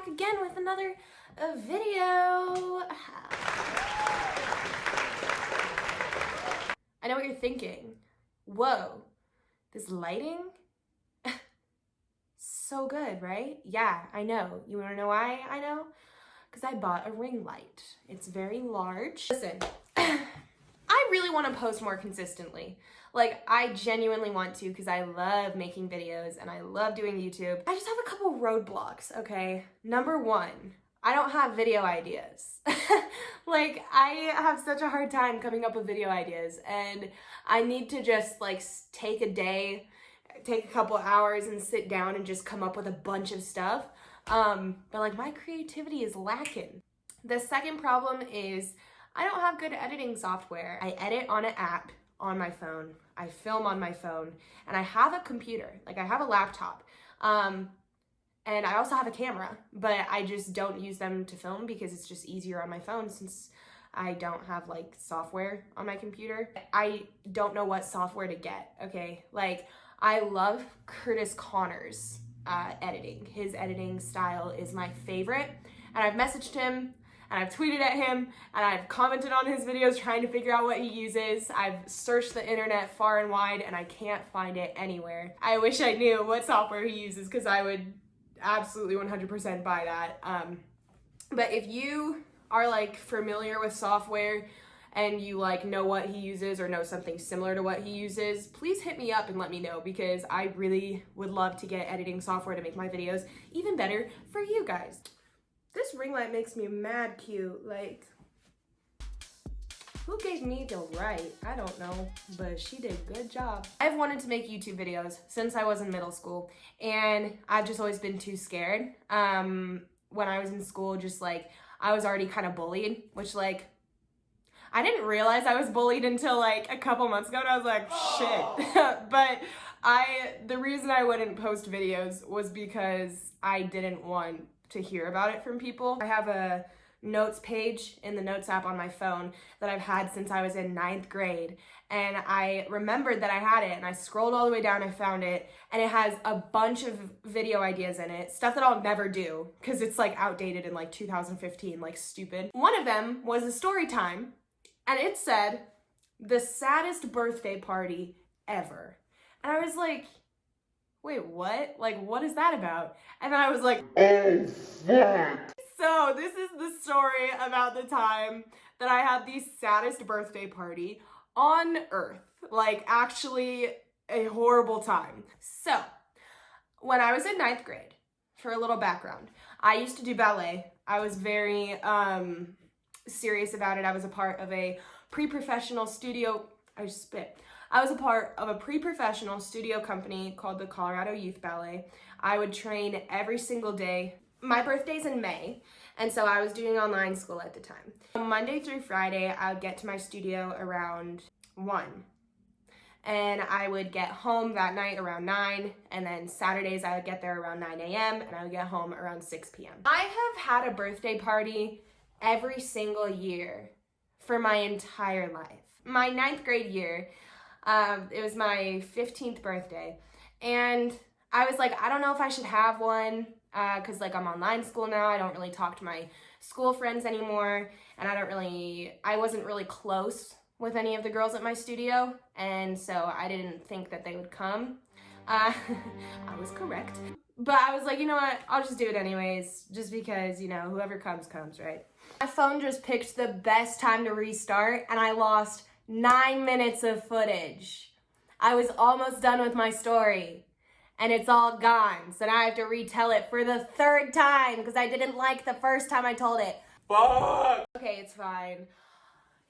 back again with another video. I know what you're thinking. Whoa, this lighting? So good, right? Yeah, I know. You wanna know why I know? Because I bought a ring light. It's very large. Listen, I really want to post more consistently. Like, I genuinely want to because I love making videos and I love doing YouTube. I just have a couple roadblocks, okay? Number one, I don't have video ideas. Like, I have such a hard time coming up with video ideas, and I need to just like take a day, take a couple hours and sit down and just come up with a bunch of stuff. But like, my creativity is lacking. The second problem is I don't have good editing software. I edit on an app on my phone. I film on my phone, and I have a computer, like I have a laptop. And I also have a camera, but I just don't use them to film because it's just easier on my phone since I don't have like software on my computer. I don't know what software to get, okay? Like, I love Curtis Connor's editing. His editing style is my favorite, and I've messaged him, and I've tweeted at him, and I've commented on his videos trying to figure out what he uses. I've searched the internet far and wide, and I can't find it anywhere. I wish I knew what software he uses because I would absolutely 100% buy that. But if you are like familiar with software and you like know what he uses or know something similar to what he uses, please hit me up and let me know because I really would love to get editing software to make my videos even better for you guys. This ring light makes me mad cute. Like, who gave me the right? I don't know, but she did a good job. I've wanted to make YouTube videos since I was in middle school, and I've just always been too scared. When I was in school, just like, I was already kind of bullied, which like, I didn't realize I was bullied until like a couple months ago, and I was like, shit. But the reason I wouldn't post videos was because I didn't want to hear about it from people. I have a notes page in the notes app on my phone that I've had since I was in 9th grade, and I remembered that I had it, and I scrolled all the way down, I found it, and it has a bunch of video ideas in it, stuff that I'll never do because it's like outdated in like 2015, like stupid. One of them was a story time, and it said, "The saddest birthday party ever." And I was like, wait, what? Like, what is that about? And then I was like, oh, fuck. So this is the story about the time that I had the saddest birthday party on earth. Like, actually a horrible time. So, when I was in 9th grade, for a little background, I used to do ballet. I was very serious about it. I was a part of a pre-professional studio, I was a part of a pre-professional studio company called the Colorado Youth Ballet. I would train every single day. My birthday's in May, and so I was doing online school at the time. Monday through Friday, I would get to my studio around 1. And I would get home that night around 9, and then Saturdays I would get there around 9 a.m. and I would get home around 6 p.m. I have had a birthday party every single year for my entire life. My 9th grade year, it was my 15th birthday, and I was like, I don't know if I should have one, because like I'm online school now, I don't really talk to my school friends anymore, and I wasn't really close with any of the girls at my studio, and so I didn't think that they would come. I was correct. But I was like, you know what, I'll just do it anyways, just because, you know, whoever comes, right? My phone just picked the best time to restart, and I lost 9 minutes of footage. I was almost done with my story, and it's all gone. So now I have to retell it for the 3rd time because I didn't like the first time I told it. Fuck! Okay, it's fine.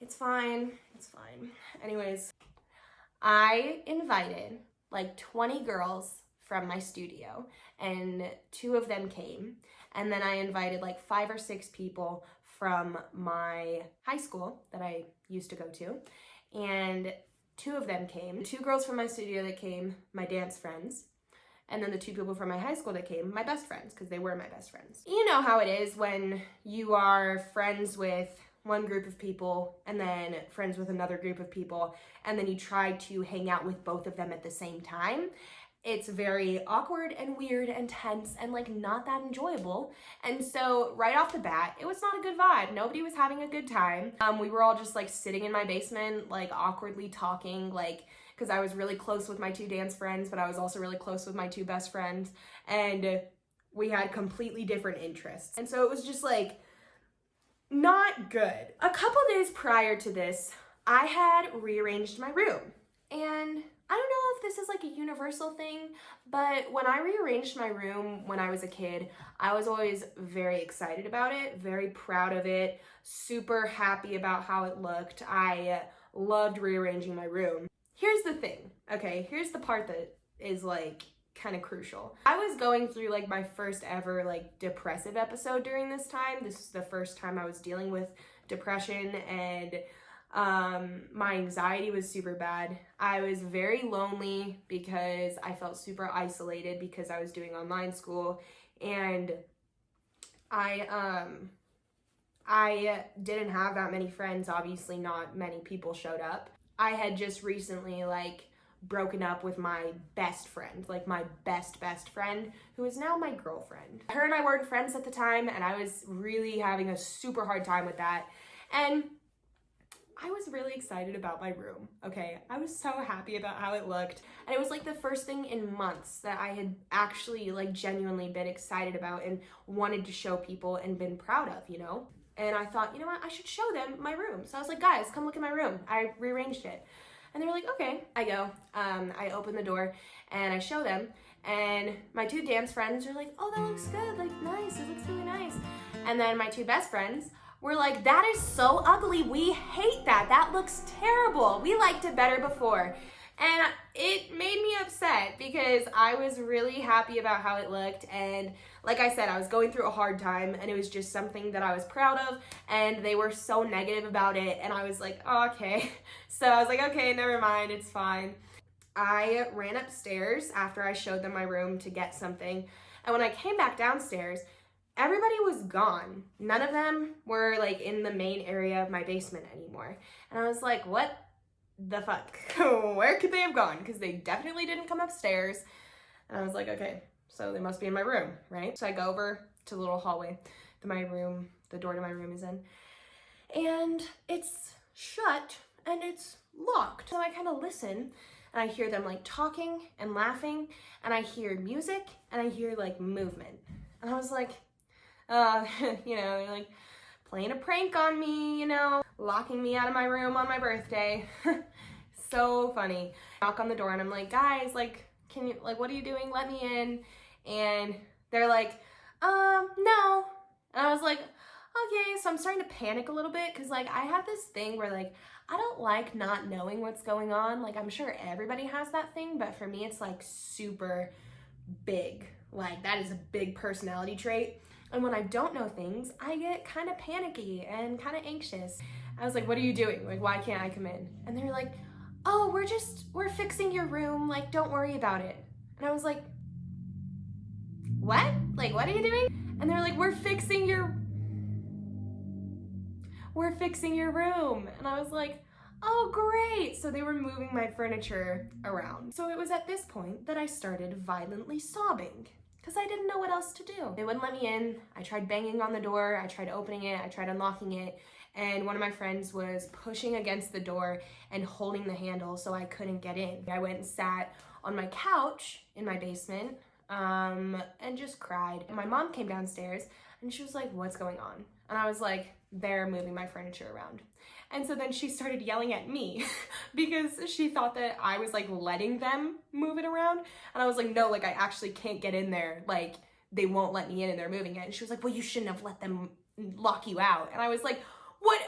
It's fine. It's fine. Anyways, I invited like 20 girls from my studio, and 2 of them came. And then I invited like 5 or 6 people from my high school that I used to go to, and 2 of them came. The 2 girls from my studio that came, my dance friends, and then the 2 people from my high school that came, my best friends, because they were my best friends. You know how it is when you are friends with one group of people and then friends with another group of people, and then you try to hang out with both of them at the same time. it's very awkward and weird and tense and like not that enjoyable. And so right off the bat, it was not a good vibe. Nobody was having a good time. We were all just like sitting in my basement, like awkwardly talking, like, because I was really close with my 2 dance friends, but I was also really close with my 2 best friends, and we had completely different interests. And so it was just like not good. A couple days prior to this, I had rearranged my room, and I don't know if this is like a universal thing, but when I rearranged my room when I was a kid, I was always very excited about it, very proud of it, super happy about how it looked. I loved rearranging my room. Here's the thing, okay? Here's the part that is like kind of crucial. I was going through like my first ever like depressive episode during this time. This is the first time I was dealing with depression, and my anxiety was super bad. I was very lonely because I felt super isolated because I was doing online school, and I didn't have that many friends. Obviously not many people showed up. I had just recently like broken up with my best friend, like my best friend, who is now my girlfriend. Her and I weren't friends at the time, and I was really having a super hard time with that. And I was really excited about my room, okay? I was so happy about how it looked. And it was like the first thing in months that I had actually like genuinely been excited about and wanted to show people and been proud of, you know? And I thought, you know what, I should show them my room. So I was like, guys, come look at my room. I rearranged it. And they were like, okay. I go, I open the door and I show them. And my 2 dance friends are like, oh, that looks good, like nice, it looks really nice. And then my 2 best friends were like, that is so ugly, we hate that, that looks terrible, we liked it better before. And it made me upset because I was really happy about how it looked, and like I said, I was going through a hard time, and it was just something that I was proud of, and they were so negative about it, and I was like, oh, okay. So I was like, okay, never mind, it's fine. I ran upstairs after I showed them my room to get something, and when I came back downstairs, everybody was gone. None of them were like in the main area of my basement anymore. And I was like, what the fuck? Where could they have gone? Because they definitely didn't come upstairs. And I was like, okay, so they must be in my room, right? So I go over to the little hallway that my room, the door to my room is in. And it's shut and it's locked. So I kind of listen and I hear them like talking and laughing, and I hear music and I hear like movement. And I was like, you know, they're like playing a prank on me, you know, locking me out of my room on my birthday. So funny. Knock on the door and I'm like, guys, like, can you, like, what are you doing? Let me in. And they're like, no. And I was like, okay. So I'm starting to panic a little bit because like I have this thing where like I don't like not knowing what's going on. Like I'm sure everybody has that thing, but for me it's like super big. Like that is a big personality trait. And when I don't know things, I get kind of panicky and kind of anxious. I was like, what are you doing? Like, why can't I come in? And they're like, oh, we're fixing your room. Like, don't worry about it. And I was like, what? Like, what are you doing? And they're like, we're fixing your room. And I was like, oh, great. So they were moving my furniture around. So it was at this point that I started violently sobbing, because I didn't know what else to do. They wouldn't let me in. I tried banging on the door. I tried opening it. I tried unlocking it. And one of my friends was pushing against the door and holding the handle so I couldn't get in. I went and sat on my couch in my basement and just cried. And my mom came downstairs and she was like, what's going on? And I was like, they're moving my furniture around. And so then she started yelling at me because she thought that I was like letting them move it around. And I was like, no, like I actually can't get in there. Like they won't let me in and they're moving it. And she was like, well, you shouldn't have let them lock you out. And I was like, what?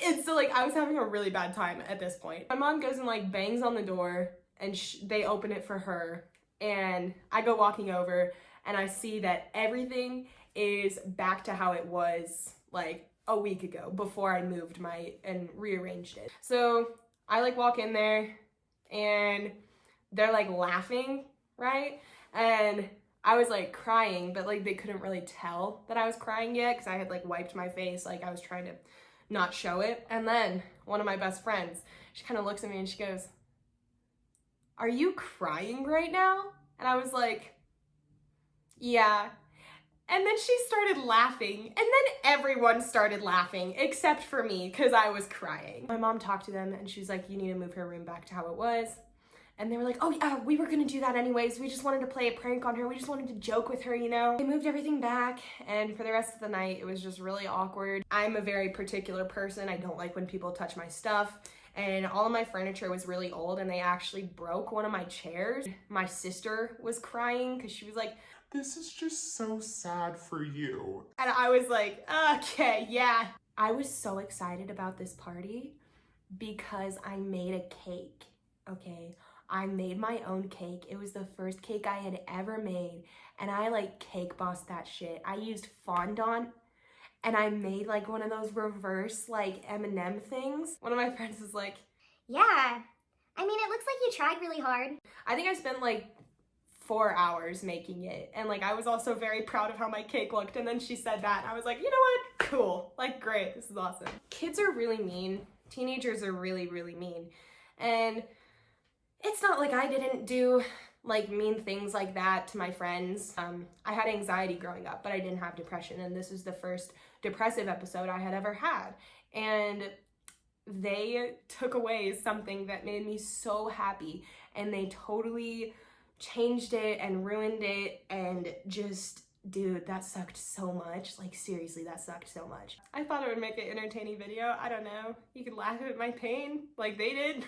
And so like I was having a really bad time at this point. My mom goes and like bangs on the door and they open it for her. And I go walking over and I see that everything is back to how it was like a week ago before I moved and rearranged it. So I like walk in there and they're like laughing, right? And I was like crying, but like they couldn't really tell that I was crying yet because I had like wiped my face, like I was trying to not show it. And then one of my best friends, she kind of looks at me and she goes, "Are you crying right now?" And I was like, "Yeah." And then she started laughing, and then everyone started laughing except for me because I was crying. My mom talked to them and she's like, "You need to move her room back to how it was." And they were like, "Oh yeah, we were gonna do that anyways. We just wanted to play a prank on her. We just wanted to joke with her, you know?" They moved everything back, and for the rest of the night, it was just really awkward. I'm a very particular person. I don't like when people touch my stuff, and all of my furniture was really old, and they actually broke one of my chairs. My sister was crying because she was like, "This is just so sad for you." and I was like, "Okay, yeah." I was so excited about this party because I made a cake, okay? I made my own cake. It was the first cake I had ever made, and I like cake bossed that shit. I used fondant, and I made like one of those reverse like M&M things. One of my friends was like, "Yeah, I mean, it looks like you tried really hard." I think I spent like 4 hours making it, and like I was also very proud of how my cake looked, and then she said that, and I was like, you know what? Cool. Like, great. This is awesome. Kids are really mean. Teenagers are really, really mean. And it's not like I didn't do like mean things like that to my friends. I had anxiety growing up, but I didn't have depression, and this is the first depressive episode I had ever had. And they took away something that made me so happy, and they totally changed it and ruined it, and just, dude, that sucked so much. Like, seriously, that sucked so much. I thought it would make an entertaining video. I don't know. You could laugh at my pain like they did.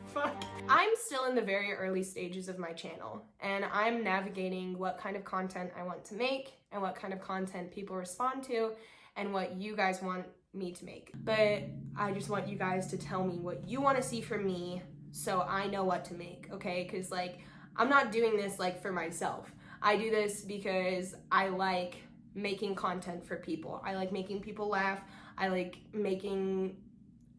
Fuck. I'm still in the very early stages of my channel, and I'm navigating what kind of content I want to make and what kind of content people respond to and what you guys want me to make. But I just want you guys to tell me what you want to see from me so I know what to make, okay? Because like, I'm not doing this like for myself. I do this because I like making content for people. I like making people laugh. I like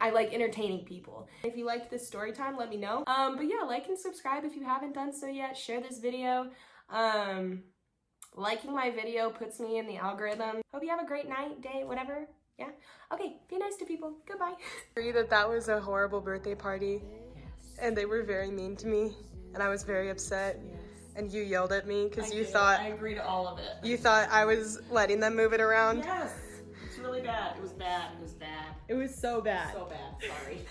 entertaining people. If you liked this story time, let me know. But yeah, like and subscribe if you haven't done so yet. Share this video. Liking my video puts me in the algorithm. Hope you have a great night, day, whatever. Yeah? Okay, be nice to people. Goodbye. Agree that was a horrible birthday party. Yes. And they were very mean to me, and I was very upset. Yes. And you yelled at me because you thought I agree to all of it. You thought I was letting them move it around? Yes. It's really bad. It was bad. It was bad. It was so bad. So bad. Sorry.